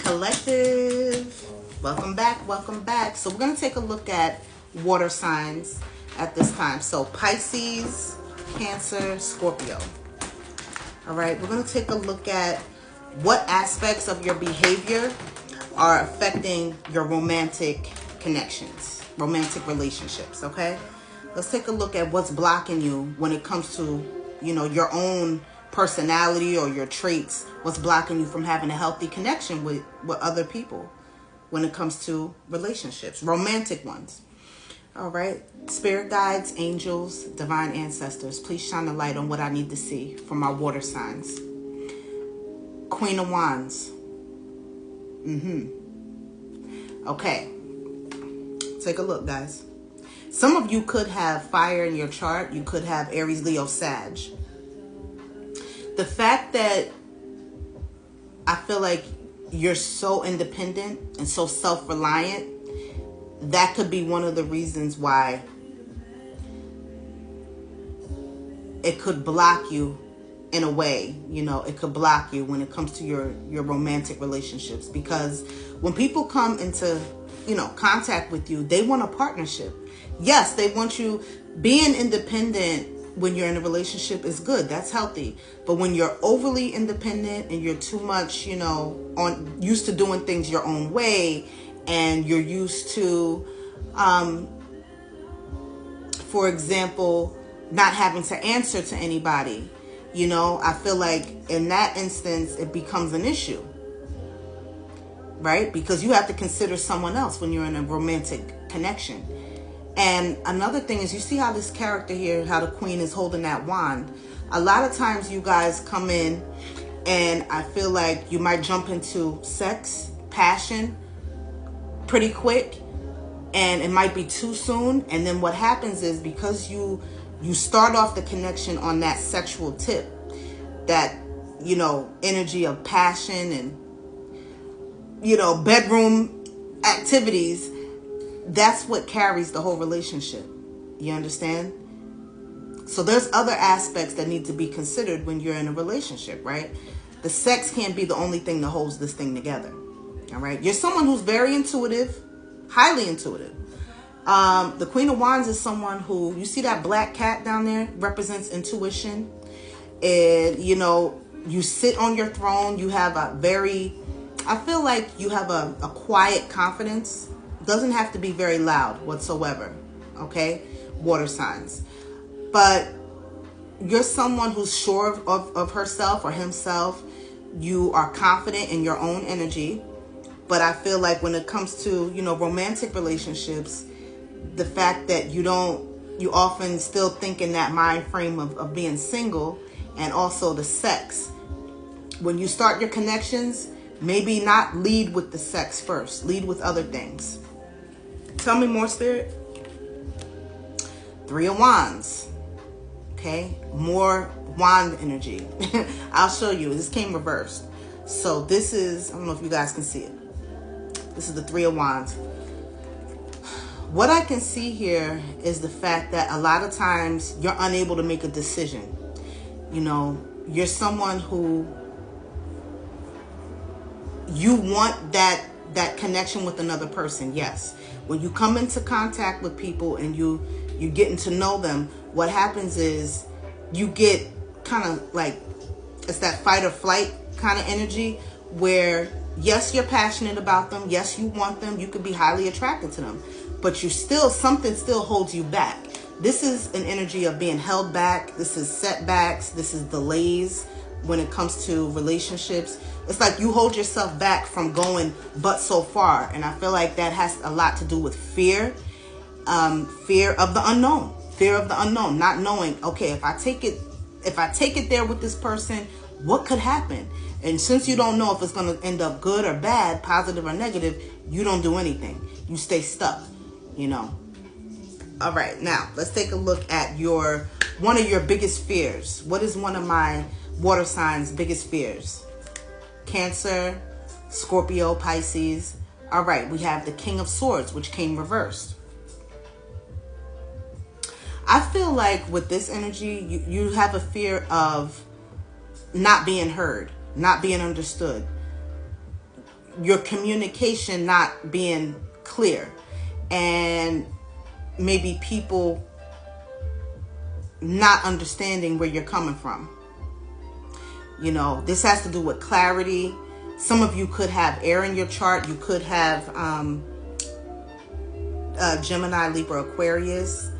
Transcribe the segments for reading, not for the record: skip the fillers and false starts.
Collective, welcome back. So we're going to take a look at water signs at this time. So Pisces, Cancer, Scorpio. All right, we're going to take a look at what aspects of your behavior are affecting your romantic connections, romantic relationships. Okay, let's take a look at what's blocking you when it comes to, you know, your own personality or your traits. What's blocking you from having a healthy connection with other people when it comes to relationships, romantic ones. All right, spirit guides, angels, divine ancestors, please shine a light on what I need to see from our water signs. Queen of Wands. Okay, take a look, guys. Some of you could have fire in your chart. You could have Aries, Leo, Sag. The fact that I feel like you're so independent and so self-reliant, that could be one of the reasons why it could block you in a way. You know, it could block you when it comes to your romantic relationships, because when people come into, you know, contact with you, they want a partnership. Yes, they want you. Being independent when you're in a relationship is good. That's healthy. But when you're overly independent and you're too much, you know, used to doing things your own way, and you're used to, for example, not having to answer to anybody, you know, I feel like in that instance, it becomes an issue, right? Because you have to consider someone else when you're in a romantic connection. And another thing is, you see how this character here, how the queen is holding that wand. A lot of times you guys come in and I feel like you might jump into sex, passion pretty quick, and it might be too soon. And then what happens is, because you start off the connection on that sexual tip, that, you know, energy of passion and, you know, bedroom activities, that's what carries the whole relationship. You understand? So there's other aspects that need to be considered when you're in a relationship, right? The sex can't be the only thing that holds this thing together. All right? You're someone who's very intuitive, highly intuitive. The Queen of Wands is someone who, you see that black cat down there, represents intuition. And, you know, you sit on your throne. You have a very, I feel like you have a quiet confidence. Doesn't have to be very loud whatsoever, okay? Water signs. But you're someone who's sure of herself or himself. You are confident in your own energy. But I feel like when it comes to, you know, romantic relationships, the fact that you often still think in that mind frame of being single, and also the sex. When you start your connections, maybe not lead with the sex first. Lead with other things. Tell me more, Spirit. Three of Wands. Okay, more wand energy. I'll show you. This came reversed. So this is, I don't know if you guys can see it. This is the Three of Wands. What I can see here is the fact that a lot of times you're unable to make a decision. You know, you're someone who, you want that connection with another person. Yes. When you come into contact with people and you getting to know them, what happens is you get kind of like, it's that fight or flight kind of energy where, yes, you're passionate about them. Yes, you want them. You could be highly attracted to them, but you still, something still holds you back. This is an energy of being held back. This is setbacks. This is delays when it comes to relationships. It's like you hold yourself back from going but so far. And I feel like that has a lot to do with fear. Fear of the unknown. Fear of the unknown. Not knowing, okay, if I take it there with this person, what could happen? And since you don't know if it's going to end up good or bad, positive or negative, you don't do anything. You stay stuck, you know. All right, now let's take a look at one of your biggest fears. What is one of my water signs' biggest fears? Cancer, Scorpio, Pisces. All right, we have the King of Swords, which came reversed. I feel like with this energy, you have a fear of not being heard, not being understood. your communication not being clear, and maybe people not understanding where you're coming from. You know, this has to do with clarity. Some of you could have air in your chart. You could have Gemini, Libra, Aquarius.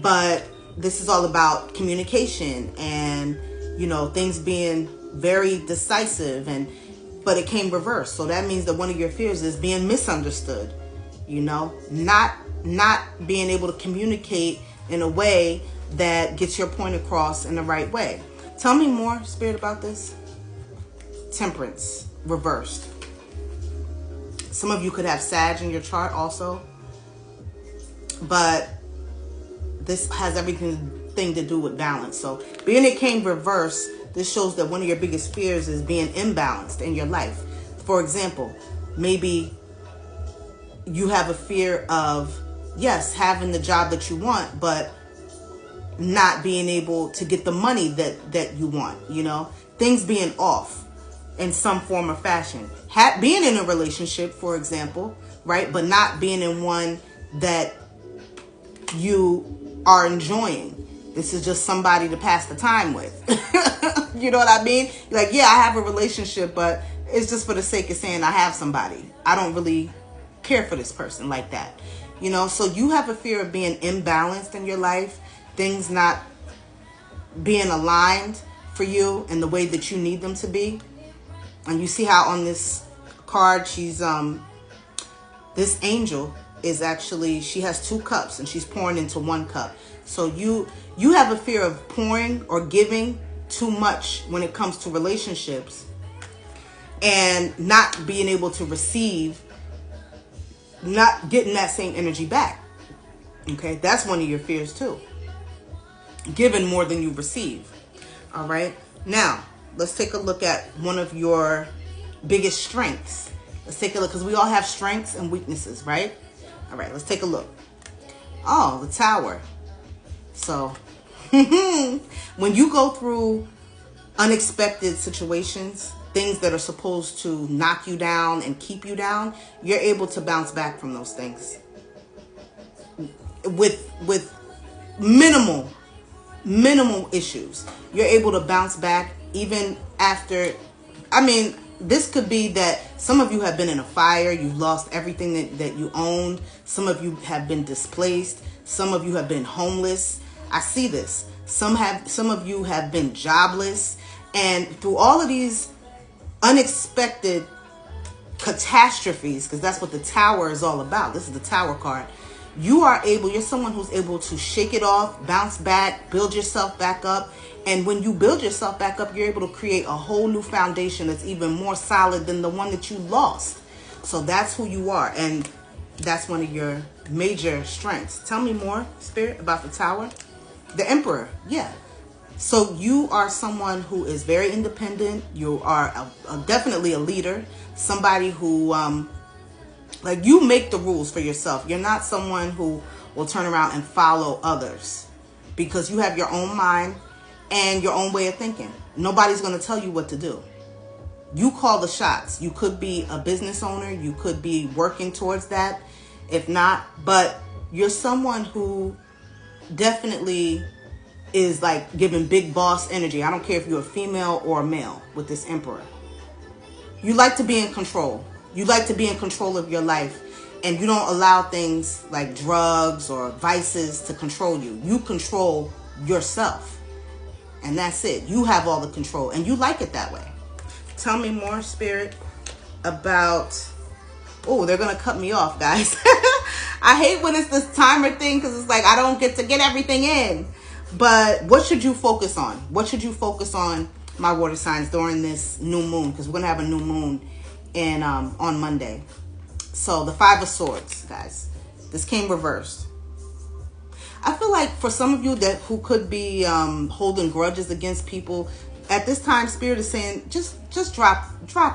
But this is all about communication and, you know, things being very decisive. But it came reversed. So that means that one of your fears is being misunderstood. You know, not being able to communicate in a way that gets your point across in the right way. Tell me more, Spirit, about this. Temperance, reversed. Some of you could have Sag in your chart also. But this has everything to do with balance. So being it came reversed, this shows that one of your biggest fears is being imbalanced in your life. For example, maybe you have a fear of, yes, having the job that you want, but not being able to get the money that you want, you know, things being off in some form or fashion. Being in a relationship, for example, right, but not being in one that you are enjoying. This is just somebody to pass the time with. You know what I mean? Like, yeah, I have a relationship, but it's just for the sake of saying I have somebody. I don't really care for this person like that. You know, so you have a fear of being imbalanced in your life, things not being aligned for you in the way that you need them to be. And you see how on this card, she's this angel is actually, she has 2 cups and she's pouring into 1 cup. So you have a fear of pouring or giving too much when it comes to relationships and not being able to receive, not getting that same energy back. Okay, that's one of your fears too. Giving more than you receive. All right, now let's take a look at one of your biggest strengths. Let's take a look, because we all have strengths and weaknesses, right? All right, let's take a look. Oh, the Tower. So when you go through unexpected situations, things that are supposed to knock you down and keep you down, you're able to bounce back from those things with minimal issues. You're able to bounce back even after. I mean, this could be that some of you have been in a fire. You've lost everything that you owned. Some of you have been displaced. Some of you have been homeless. I see this. Some of you have been jobless. And through all of these unexpected catastrophes, because that's what the Tower is all about. This is the Tower card. You're someone who's able to shake it off, bounce back, build yourself back up. And when you build yourself back up, you're able to create a whole new foundation that's even more solid than the one that you lost. So that's who you are. And that's one of your major strengths. Tell me more, Spirit, about the Tower. The Emperor. Yeah. So you are someone who is very independent. You are definitely a leader. Somebody who, like, you make the rules for yourself. You're not someone who will turn around and follow others, because you have your own mind and your own way of thinking. Nobody's going to tell you what to do. You call the shots. You could be a business owner. You could be working towards that. If not, but you're someone who definitely is like giving big boss energy. I don't care if you're a female or a male with this Emperor. You like to be in control. You like to be in control of your life, and you don't allow things like drugs or vices to control you. You control yourself, and that's it. You have all the control, and you like it that way. Tell me more, Spirit, about... Oh, they're going to cut me off, guys. I hate when it's this timer thing, because it's like I don't get to get everything in. But what should you focus on? What should you focus on, my water signs, during this new moon? Because we're going to have a new moon on Monday. So the 5 of Swords, guys. This came reversed. I feel like for some of you who could be holding grudges against people, at this time, Spirit is saying, just drop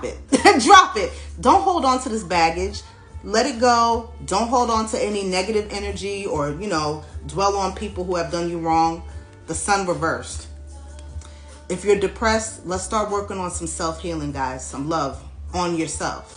it. Drop it. Don't hold on to this baggage. Let it go. Don't hold on to any negative energy or, dwell on people who have done you wrong. The Sun reversed. If you're depressed, let's start working on some self-healing, guys. Some love on yourself.